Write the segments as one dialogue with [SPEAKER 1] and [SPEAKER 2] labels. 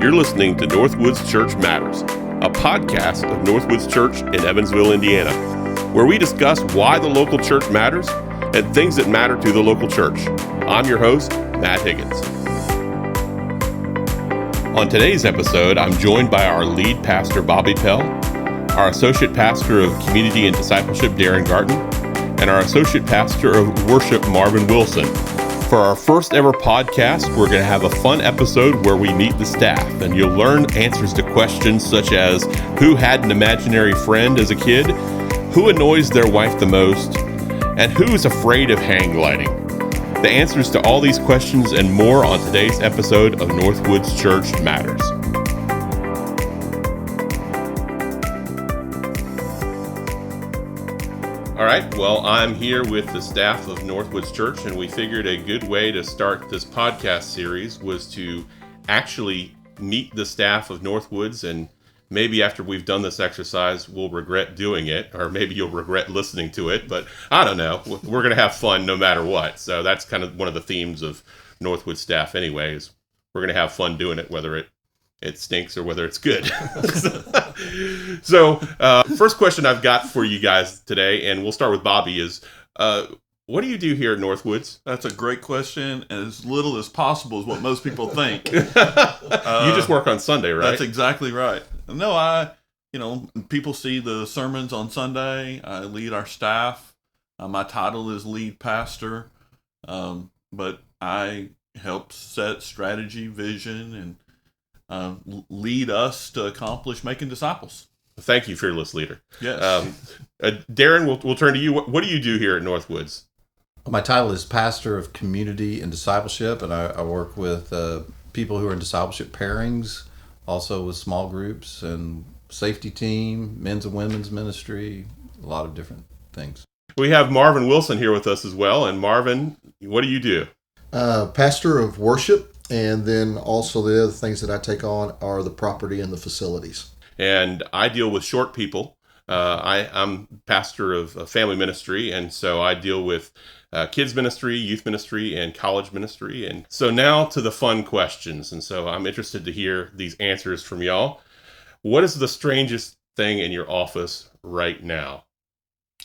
[SPEAKER 1] You're listening to NorthWoods Church Matters, a podcast of NorthWoods Church in Evansville, Indiana, where we discuss why the local church matters and things that matter to the local church. I'm your host, Matt Higgins. On today's episode, I'm joined by our lead pastor, Bobby Pell, our associate pastor of community and discipleship, Darren Garten, and our associate pastor of worship, Marvin Wilson. For our first ever podcast, we're going to have a fun episode where we meet the staff, and you'll learn answers to questions such as who had an imaginary friend as a kid, who annoys their wife the most, and who is afraid of hang gliding. The answers to all these questions and more on today's episode of NorthWoods Church Matters. All right, well, I'm here with the staff of NorthWoods Church, and we figured a good way to start this podcast series was to actually meet the staff of NorthWoods, and maybe after we've done this exercise, we'll regret doing it, or maybe you'll regret listening to it, but I don't know. We're going to have fun no matter what, so that's kind of one of the themes of NorthWoods staff anyways. We're going to have fun doing it, whether it stinks or whether it's good. So, first question I've got for you guys today, and we'll start with Bobby, is what do you do here at NorthWoods?
[SPEAKER 2] That's a great question, and as little as possible is what most people think.
[SPEAKER 1] You just work on Sunday, right?
[SPEAKER 2] That's exactly right. No, people see the sermons on Sunday. I lead our staff. My title is lead pastor, but I help set strategy, vision, and lead us to accomplish making disciples.
[SPEAKER 1] Thank you, fearless leader.
[SPEAKER 2] Yes.
[SPEAKER 1] Darren, we'll turn to you. What do you do here at NorthWoods?
[SPEAKER 3] My title is Pastor of Community and Discipleship, and I work with people who are in discipleship pairings, also with small groups and safety team, men's and women's ministry, a lot of different things.
[SPEAKER 1] We have Marvin Wilson here with us as well. And Marvin, what do you do?
[SPEAKER 4] Pastor of worship. And then also the other things that I take on are the property and the facilities.
[SPEAKER 1] And I deal with short people. I'm pastor of a family ministry, and so I deal with kids ministry, youth ministry, and college ministry. And so now to the fun questions. And so I'm interested to hear these answers from y'all. What is the strangest thing in your office right now?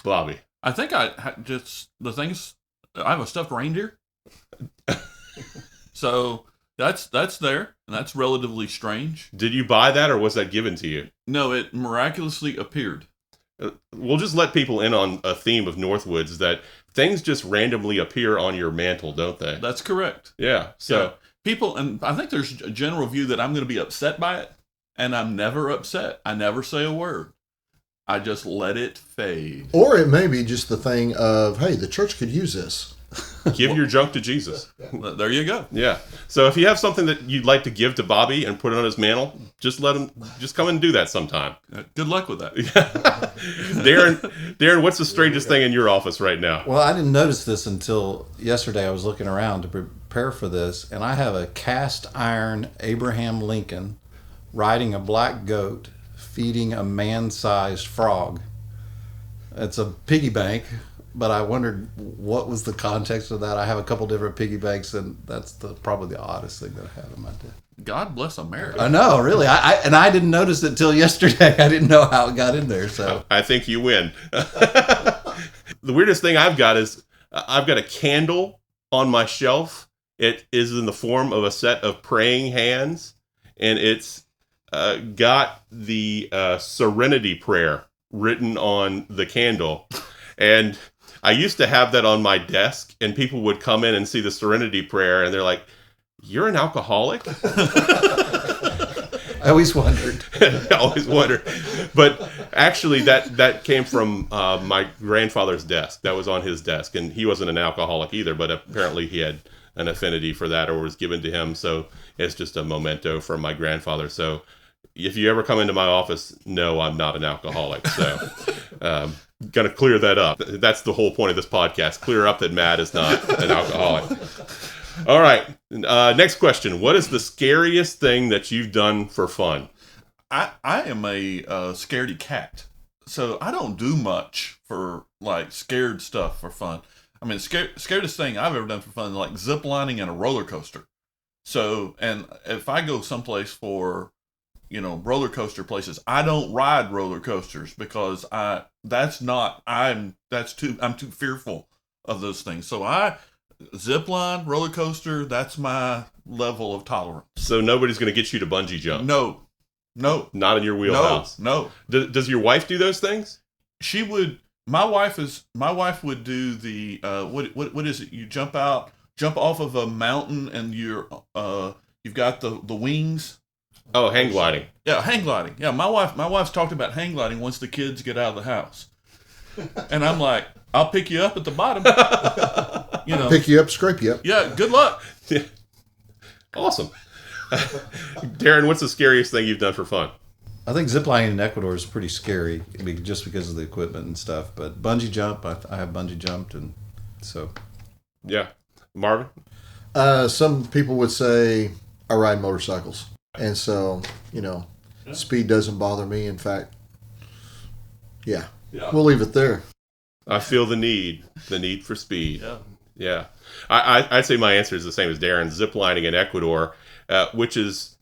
[SPEAKER 1] Bobby.
[SPEAKER 2] I think I have a stuffed reindeer. So that's there, and that's relatively strange.
[SPEAKER 1] Did you buy that, or was that given to you?
[SPEAKER 2] No, it miraculously appeared.
[SPEAKER 1] We'll just let people in on a theme of NorthWoods, that things just randomly appear on your mantle, don't they?
[SPEAKER 2] That's correct.
[SPEAKER 1] Yeah. So
[SPEAKER 2] people, and I think there's a general view that I'm going to be upset by it, and I'm never upset. I never say a word. I just let it fade.
[SPEAKER 4] Or it may be just the thing of, hey, the church could use this.
[SPEAKER 1] Give your junk to Jesus.
[SPEAKER 2] There you go.
[SPEAKER 1] Yeah. So if you have something that you'd like to give to Bobby and put it on his mantle, just come and do that sometime.
[SPEAKER 2] Good luck with that.
[SPEAKER 1] Darren, what's the strangest thing in your office right now?
[SPEAKER 3] Well, I didn't notice this until yesterday. I was looking around to prepare for this, and I have a cast iron Abraham Lincoln riding a black goat, feeding a man-sized frog. It's a piggy bank. But I wondered what was the context of that. I have a couple different piggy banks, and that's probably the oddest thing that I have in my desk.
[SPEAKER 2] God bless America.
[SPEAKER 3] I know, really. I didn't notice it till yesterday. I didn't know how it got in there. So
[SPEAKER 1] I think you win. The weirdest thing I've got is I've got a candle on my shelf. It is in the form of a set of praying hands, and it's got the Serenity Prayer written on the candle. And I used to have that on my desk, and people would come in and see the Serenity Prayer, and they're like, "You're an alcoholic?"
[SPEAKER 3] I always wondered. But actually, that came from my grandfather's desk. That was on his desk, and he wasn't an alcoholic either, but apparently he had an affinity for that, or was given to him. So it's just a memento from my grandfather. So if you ever come into my office, no, I'm not an alcoholic. So going to clear that up. That's the whole point of this podcast. Clear up that Matt is not an alcoholic. All right. Next question. What is the scariest thing that you've done for fun?
[SPEAKER 2] I am a scaredy cat. So I don't do much for like scared stuff for fun. I mean, scariest thing I've ever done for fun is like zip lining in a roller coaster. So, and if I go someplace for, roller coaster places, I don't ride roller coasters because I'm too fearful of those things. So zip line, roller coaster, that's my level of tolerance.
[SPEAKER 3] So nobody's going to get you to bungee jump?
[SPEAKER 2] No.
[SPEAKER 3] Not in your wheelhouse?
[SPEAKER 2] No.
[SPEAKER 3] Does your wife do those things?
[SPEAKER 2] She would. My wife would do the what is it? You jump off of a mountain and you've got the wings.
[SPEAKER 3] Oh, hang gliding.
[SPEAKER 2] Yeah, hang gliding. Yeah, my wife's talked about hang gliding once the kids get out of the house. And I'm like, I'll pick you up at the bottom.
[SPEAKER 4] Pick you up, scrape you up.
[SPEAKER 2] Yeah, good luck.
[SPEAKER 3] Yeah. Awesome. Darren, what's the scariest thing you've done for fun?
[SPEAKER 5] I think ziplining in Ecuador is pretty scary, just because of the equipment and stuff. But bungee jump, I have bungee jumped, and so.
[SPEAKER 3] Yeah. Marvin?
[SPEAKER 4] Some people would say I ride motorcycles. And so, speed doesn't bother me. In fact, yeah. We'll leave it there.
[SPEAKER 3] I feel the need for speed.
[SPEAKER 2] Yeah.
[SPEAKER 3] I'd say my answer is the same as Darren's. Ziplining in Ecuador, which is,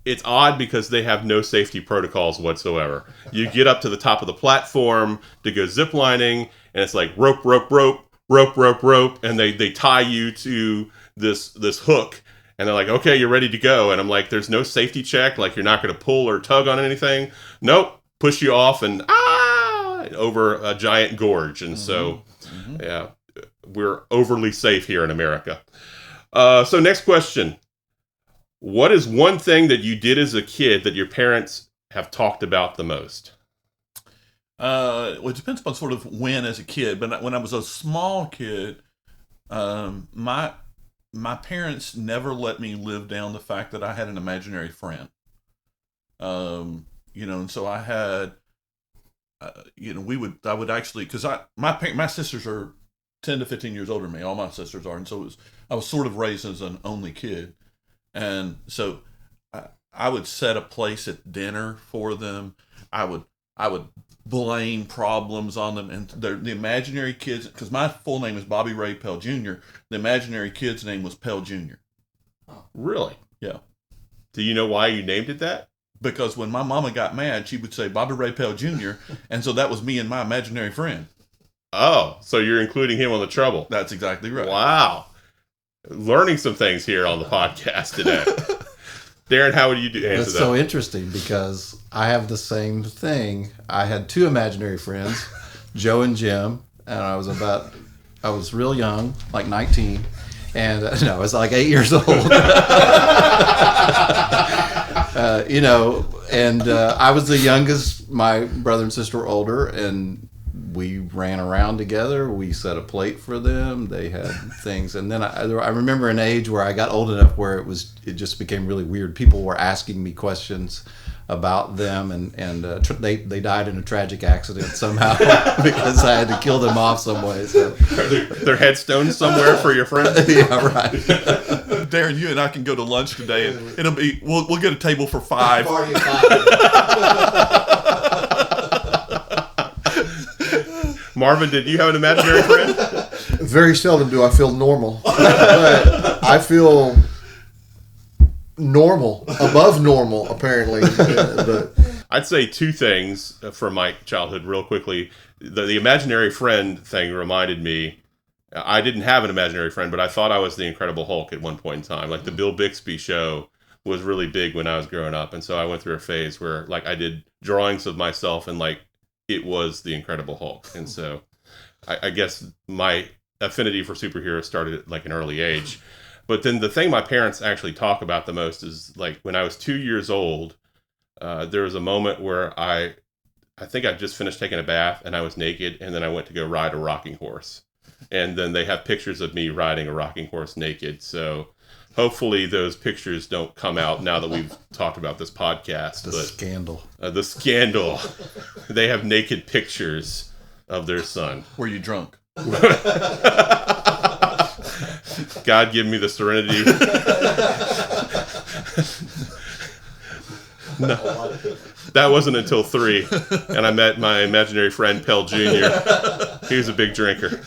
[SPEAKER 3] it's odd because they have no safety protocols whatsoever. You get up to the top of the platform to go ziplining, and it's like rope, and they tie you to this hook, and they're like, okay, you're ready to go. And I'm like, there's no safety check, like you're not going to pull or tug on anything. Nope, push you off and over a giant gorge. And so, yeah, we're overly safe here in America. So next question. What is one thing that you did as a kid that your parents have talked about the most?
[SPEAKER 2] Well, it depends upon sort of when as a kid. But when I was a small kid, my parents never let me live down the fact that I had an imaginary friend. And so I had, I would actually, because my sisters are 10 to 15 years older than me. All my sisters are, and so I was sort of raised as an only kid. And so I would set a place at dinner for them. I would blame problems on them. And the imaginary kids, because my full name is Bobby Ray Pell Jr., the imaginary kid's name was Pell Jr.
[SPEAKER 3] Really?
[SPEAKER 2] Yeah.
[SPEAKER 3] Do you know why you named it that?
[SPEAKER 2] Because when my mama got mad, she would say Bobby Ray Pell Jr., and so that was me and my imaginary friend.
[SPEAKER 3] Oh, so you're including him on the trouble.
[SPEAKER 2] That's exactly right.
[SPEAKER 3] Wow. Learning some things here on the podcast today. Darren, how would you answer that?
[SPEAKER 5] It's so interesting because I have the same thing. I had two imaginary friends, Joe and Jim, and I was real young, like 19, and I was like 8 years old. I was the youngest. My brother and sister were older, and we ran around together. We set a plate for them. They had things. And then I remember an age where I got old enough where it just became really weird. People were asking me questions about them, and they died in a tragic accident somehow because I had to kill them off some way. So.
[SPEAKER 3] Are there headstones somewhere for your friends?
[SPEAKER 5] Yeah, right.
[SPEAKER 2] Darren, you and I can go to lunch today, and it'll be we'll get a table for 5.
[SPEAKER 4] Party of 5.
[SPEAKER 3] Marvin, did you have an imaginary friend?
[SPEAKER 4] Very seldom do I feel normal. But I feel normal, above normal, apparently. But
[SPEAKER 3] I'd say two things from my childhood real quickly. The imaginary friend thing reminded me, I didn't have an imaginary friend, but I thought I was the Incredible Hulk at one point in time. Like the Bill Bixby show was really big when I was growing up. And so I went through a phase where like I did drawings of myself and like it was the Incredible Hulk. And so I guess my affinity for superheroes started at like an early age. But then the thing my parents actually talk about the most is like when I was 2 years old, there was a moment where I think I just finished taking a bath and I was naked, and then I went to go ride a rocking horse. And then they have pictures of me riding a rocking horse naked. So hopefully those pictures don't come out now that we've talked about this podcast.
[SPEAKER 5] Scandal.
[SPEAKER 3] The scandal. They have naked pictures of their son.
[SPEAKER 2] Were you drunk?
[SPEAKER 3] God give me the serenity. No, that wasn't until 3, and I met my imaginary friend Pell Jr. He was a big drinker.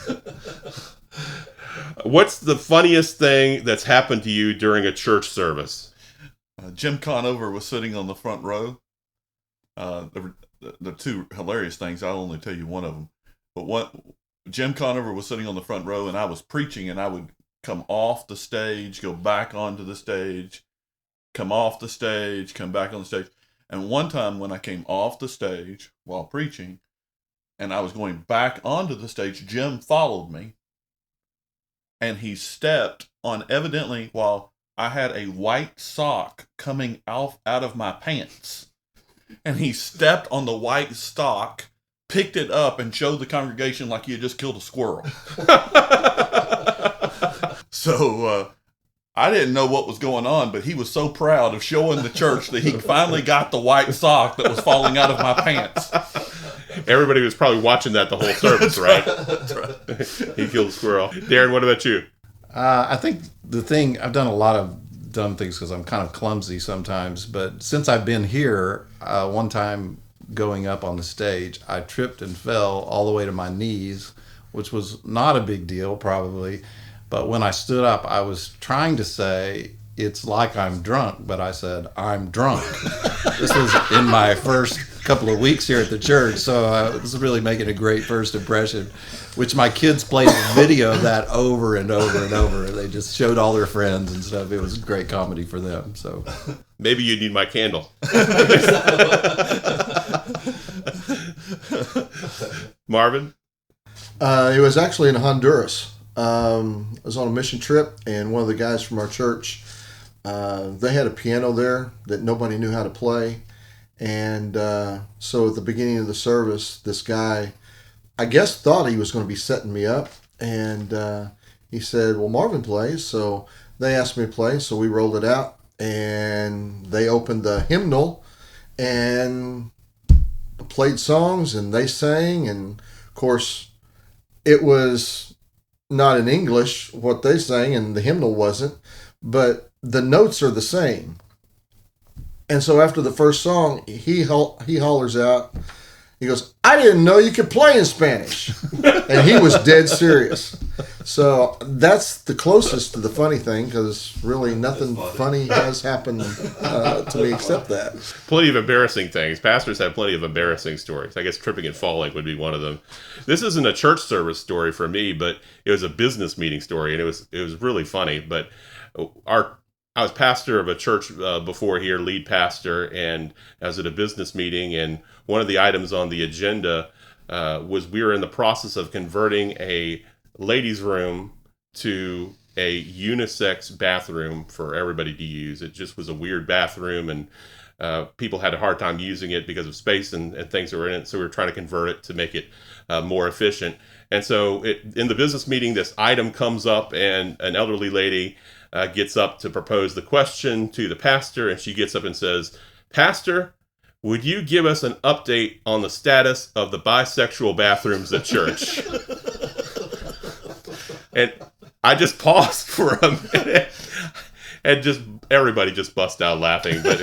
[SPEAKER 3] What's the funniest thing that's happened to you during a church service?
[SPEAKER 2] Jim Conover was sitting on the front row. The two hilarious things, I'll only tell you one of them. But Jim Conover was sitting on the front row, and I was preaching, and I would come off the stage, go back onto the stage, come off the stage, come back on the stage. And one time when I came off the stage while preaching, and I was going back onto the stage, Jim followed me, and he stepped on, evidently, while I had a white sock coming out of my pants. And he stepped on the white sock, picked it up, and showed the congregation like he had just killed a squirrel. So I didn't know what was going on, but he was so proud of showing the church that he finally got the white sock that was falling out of my pants.
[SPEAKER 3] Everybody was probably watching that the whole service, right?
[SPEAKER 2] That's right.
[SPEAKER 3] He killed a squirrel. Darren, what about you?
[SPEAKER 5] I think the thing, I've done a lot of dumb things because I'm kind of clumsy sometimes, but since I've been here, one time going up on the stage, I tripped and fell all the way to my knees, which was not a big deal probably, but when I stood up, I was trying to say, it's like I'm drunk, but I said, I'm drunk. This was in my first couple of weeks here at the church, so I was really making a great first impression, which my kids played a video of that over and over and over. They just showed all their friends and stuff. It was great comedy for them. So
[SPEAKER 3] maybe you need my candle. Marvin?
[SPEAKER 4] It was actually in Honduras. I was on a mission trip, and one of the guys from our church, they had a piano there that nobody knew how to play. And so at the beginning of the service, this guy, I guess, thought he was going to be setting me up. And he said, well, Marvin plays. So they asked me to play. So we rolled it out. And they opened the hymnal and played songs. And they sang. And, of course, it was not in English what they sang. And the hymnal wasn't. But the notes are the same. And so after the first song, he hollers out, he goes, I didn't know you could play in Spanish. And he was dead serious. So that's the closest to the funny thing, because really nothing funny has happened to me except that.
[SPEAKER 3] Plenty of embarrassing things. Pastors have plenty of embarrassing stories. I guess tripping and falling would be one of them. This isn't a church service story for me, but it was a business meeting story, and it was really funny. But I was pastor of a church before here, lead pastor, and I was at a business meeting, and one of the items on the agenda was we were in the process of converting a ladies' room to a unisex bathroom for everybody to use. It just was a weird bathroom, and people had a hard time using it because of space and things that were in it, so we were trying to convert it to make it more efficient. And so in the business meeting, this item comes up, and an elderly lady gets up to propose the question to the pastor, and she gets up and says, Pastor, would you give us an update on the status of the bisexual bathrooms at church? And I just paused for a minute, and just everybody just bust out laughing, but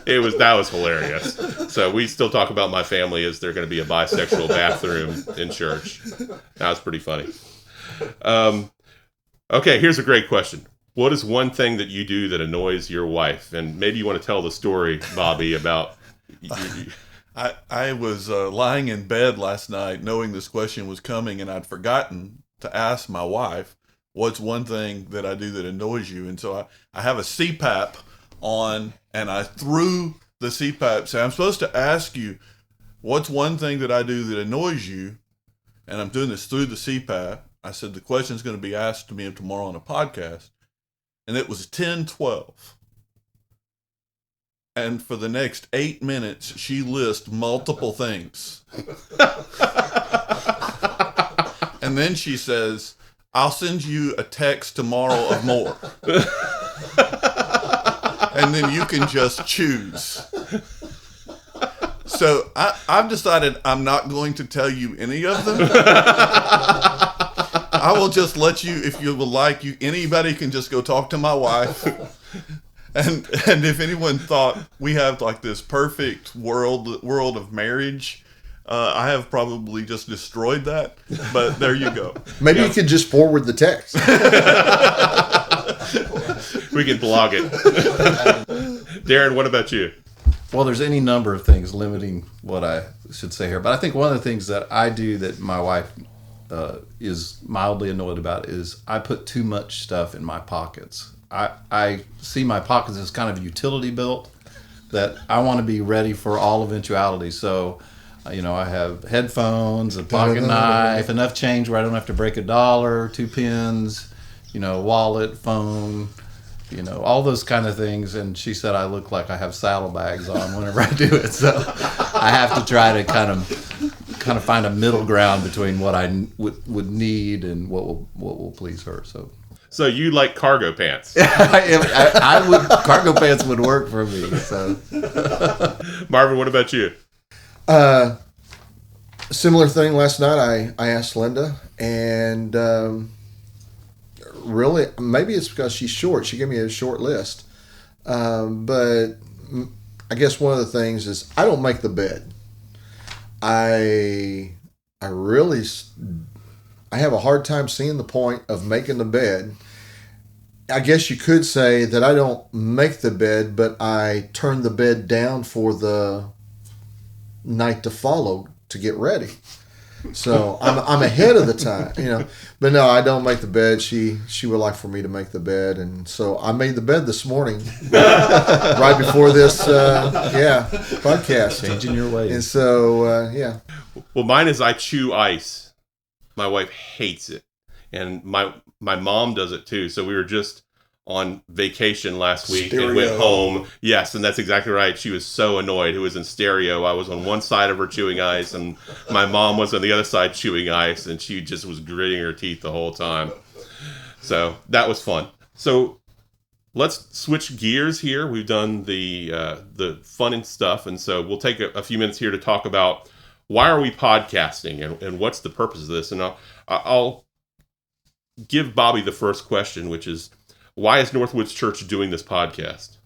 [SPEAKER 3] that was hilarious. So we still talk about my family as they're going to be a bisexual bathroom in church. That was pretty funny. Okay, here's a great question. What is one thing that you do that annoys your wife? And maybe you want to tell the story, Bobby, about...
[SPEAKER 2] I was lying in bed last night knowing this question was coming, and I'd forgotten to ask my wife, what's one thing that I do that annoys you? And so I have a CPAP on, and I threw the CPAP. So I'm supposed to ask you, what's one thing that I do that annoys you? And I'm doing this through the CPAP. I said, the question's going to be asked to me tomorrow on a podcast. And it was 10:12. And for the next 8 minutes, she lists multiple things. And then she says, I'll send you a text tomorrow of more. And then you can just choose. So I've decided I'm not going to tell you any of them. I will just let you, if you would like, anybody can just go talk to my wife. And if anyone thought we have like this perfect world of marriage, I have probably just destroyed that, but there you go.
[SPEAKER 4] Maybe you could just forward the text.
[SPEAKER 3] We can blog it. Darren, what about you?
[SPEAKER 5] Well, there's any number of things limiting what I should say here, but I think one of the things that I do that my wife is mildly annoyed about is I put too much stuff in my pockets. I see my pockets as kind of utility belt that I want to be ready for all eventualities. So, I have headphones, a pocket knife, enough change where I don't have to break $1, 2 pens, wallet, phone, all those kind of things. And she said I look like I have saddlebags on whenever I do it. So I have to try to kind of find a middle ground between what I would need and what will please her.
[SPEAKER 3] So you like cargo pants?
[SPEAKER 5] I would. Cargo pants would work for me. So,
[SPEAKER 3] Marvin, what about you?
[SPEAKER 4] Similar thing last night. I asked Linda, and really, maybe it's because she's short. She gave me a short list, but I guess one of the things is I don't make the bed. I have a hard time seeing the point of making the bed. I guess you could say that I don't make the bed, but I turn the bed down for the night to follow to get ready. So I'm ahead of the time, But no, I don't make the bed. She would like for me to make the bed, and so I made the bed this morning, right before this, podcast.
[SPEAKER 5] Changing your ways.
[SPEAKER 4] And so,
[SPEAKER 3] Well, mine is I chew ice. My wife hates it, and my mom does it too. So we were just on vacation last week and went home. Yes, and that's exactly right. She was so annoyed. It was in stereo. I was on one side of her chewing ice, and my mom was on the other side chewing ice, and she just was gritting her teeth the whole time. So that was fun. So let's switch gears here. We've done the fun and stuff, and so we'll take a few minutes here to talk about why are we podcasting and what's the purpose of this. And I'll give Bobby the first question, which is, why is NorthWoods Church doing this podcast?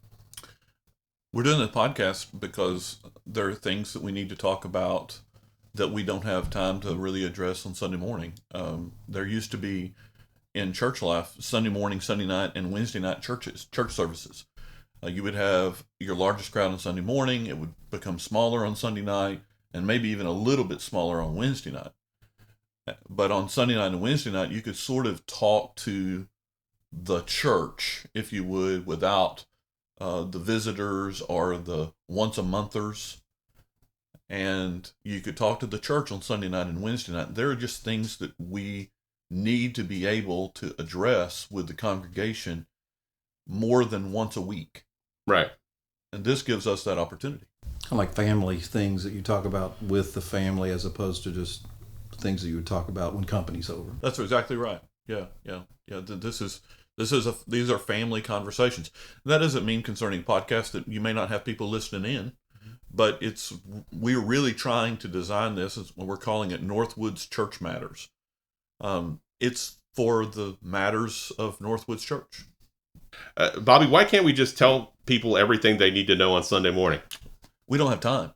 [SPEAKER 2] We're doing the podcast because there are things that we need to talk about that we don't have time to really address on Sunday morning. There used to be in church life Sunday morning, Sunday night, and Wednesday night church services. You would have your largest crowd on Sunday morning. It would become smaller on Sunday night, and maybe even a little bit smaller on Wednesday night. But on Sunday night and Wednesday night, you could sort of talk to the church, if you would, without the visitors or the once-a-monthers. And you could talk to the church on Sunday night and Wednesday night. There are just things that we need to be able to address with the congregation more than once a week.
[SPEAKER 3] Right.
[SPEAKER 2] And this gives us that opportunity.
[SPEAKER 5] Kind of like family things that you talk about with the family as opposed to just things that you would talk about when company's over.
[SPEAKER 2] That's exactly right. Yeah. These are family conversations. That doesn't mean concerning podcasts that you may not have people listening in, but we're really trying to design this as we're calling it NorthWoods Church Matters. It's for the matters of NorthWoods Church.
[SPEAKER 3] Bobby, why can't we just tell people everything they need to know on Sunday morning?
[SPEAKER 2] We don't have time.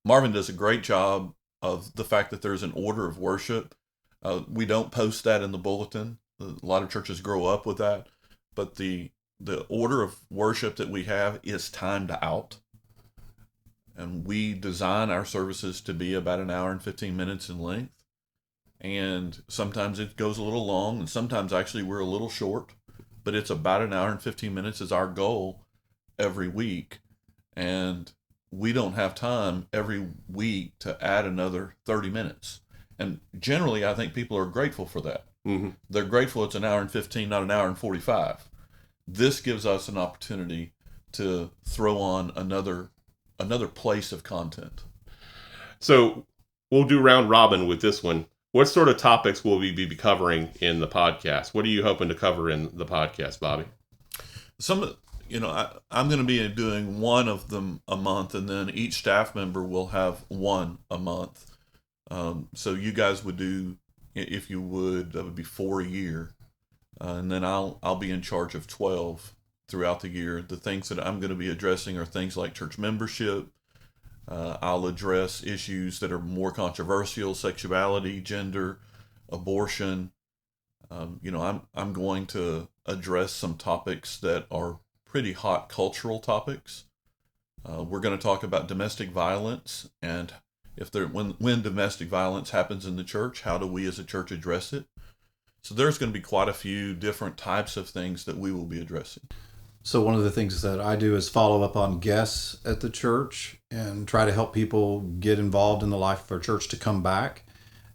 [SPEAKER 2] Marvin does a great job of the fact that there's an order of worship. We don't post that in the bulletin. A lot of churches grow up with that, but the order of worship that we have is timed out, and we design our services to be about an hour and 15 minutes in length, and sometimes it goes a little long, and sometimes actually we're a little short, but it's about an hour and 15 minutes is our goal every week, and we don't have time every week to add another 30 minutes. And generally, I think people are grateful for that.
[SPEAKER 3] Mm-hmm.
[SPEAKER 2] They're grateful it's an hour and 15, not an hour and 45. This gives us an opportunity to throw on another place of content.
[SPEAKER 3] So we'll do round robin with this one. What sort of topics will we be covering in the podcast? What are you hoping to cover in the podcast, Bobby?
[SPEAKER 2] I'm going to be doing one of them a month, and then each staff member will have one a month. So you guys would do, if you would, that would be 4 a year. And then I'll be in charge of 12 throughout the year. The things that I'm going to be addressing are things like church membership, I'll address issues that are more controversial: sexuality, gender, abortion. I'm going to address some topics that are pretty hot cultural topics. We're going to talk about domestic violence, and when domestic violence happens in the church, how do we as a church address it? So there's going to be quite a few different types of things that we will be addressing.
[SPEAKER 5] So one of the things that I do is follow up on guests at the church and try to help people get involved in the life of our church to come back.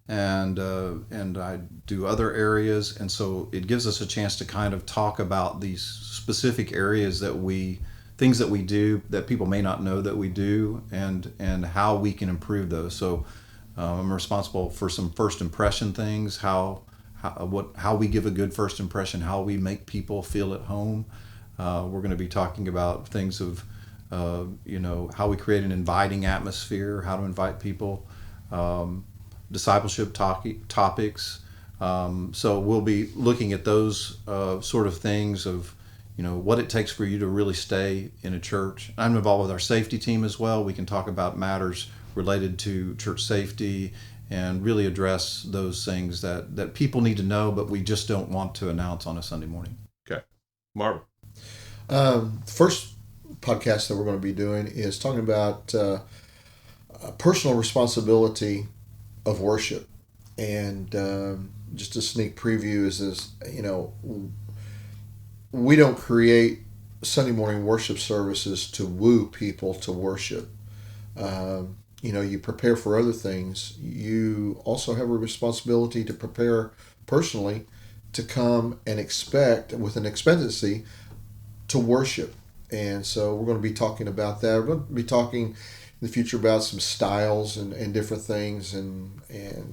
[SPEAKER 5] And I do other areas. And so it gives us a chance to kind of talk about these specific areas things that we do that people may not know that we do, and how we can improve those. So I'm responsible for some first impression things, how we give a good first impression, how we make people feel at home. We're going to be talking about things of, how we create an inviting atmosphere, how to invite people, discipleship topics. So we'll be looking at those sort of things of, what it takes for you to really stay in a church. I'm involved with our safety team as well. We can talk about matters related to church safety and really address those things that people need to know, but we just don't want to announce on a Sunday morning.
[SPEAKER 3] Okay. Marvin.
[SPEAKER 4] First podcast that we're going to be doing is talking about personal responsibility of worship. And just a sneak preview is this, we don't create Sunday morning worship services to woo people to worship. You prepare for other things. You also have a responsibility to prepare personally to come and expect with an expectancy to worship. And so we're going to be talking about that. We're going to be talking in the future about some styles and different things and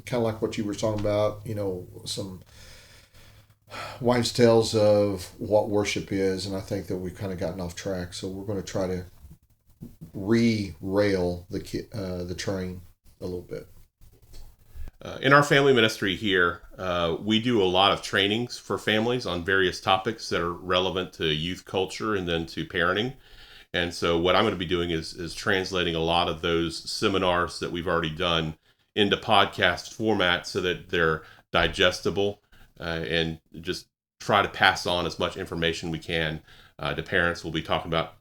[SPEAKER 4] kind of like what you were talking about, some wives' tales of what worship is. And I think that we've kind of gotten off track. So we're going to try to re-rail the train a little bit.
[SPEAKER 3] In our family ministry here, we do a lot of trainings for families on various topics that are relevant to youth culture and then to parenting. And so what I'm going to be doing is translating a lot of those seminars that we've already done into podcast format so that they're digestible and just try to pass on as much information we can to parents. We'll be talking about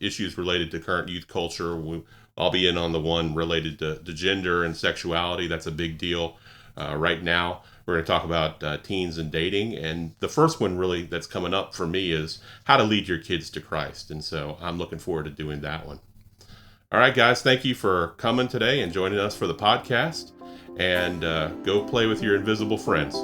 [SPEAKER 3] issues related to current youth culture. I'll be in on the one related to gender and sexuality. That's a big deal right now. We're going to talk about teens and dating. And the first one really that's coming up for me is how to lead your kids to Christ. And so I'm looking forward to doing that one. All right, guys, thank you for coming today and joining us for the podcast. And go play with your invisible friends.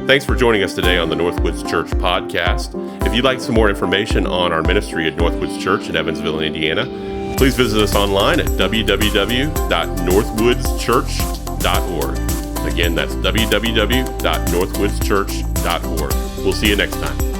[SPEAKER 3] Thanks for joining us today on the NorthWoods Church podcast. If you'd like some more information on our ministry at NorthWoods Church in Evansville, Indiana, please visit us online at www.northwoodschurch.org. Again, that's www.northwoodschurch.org. We'll see you next time.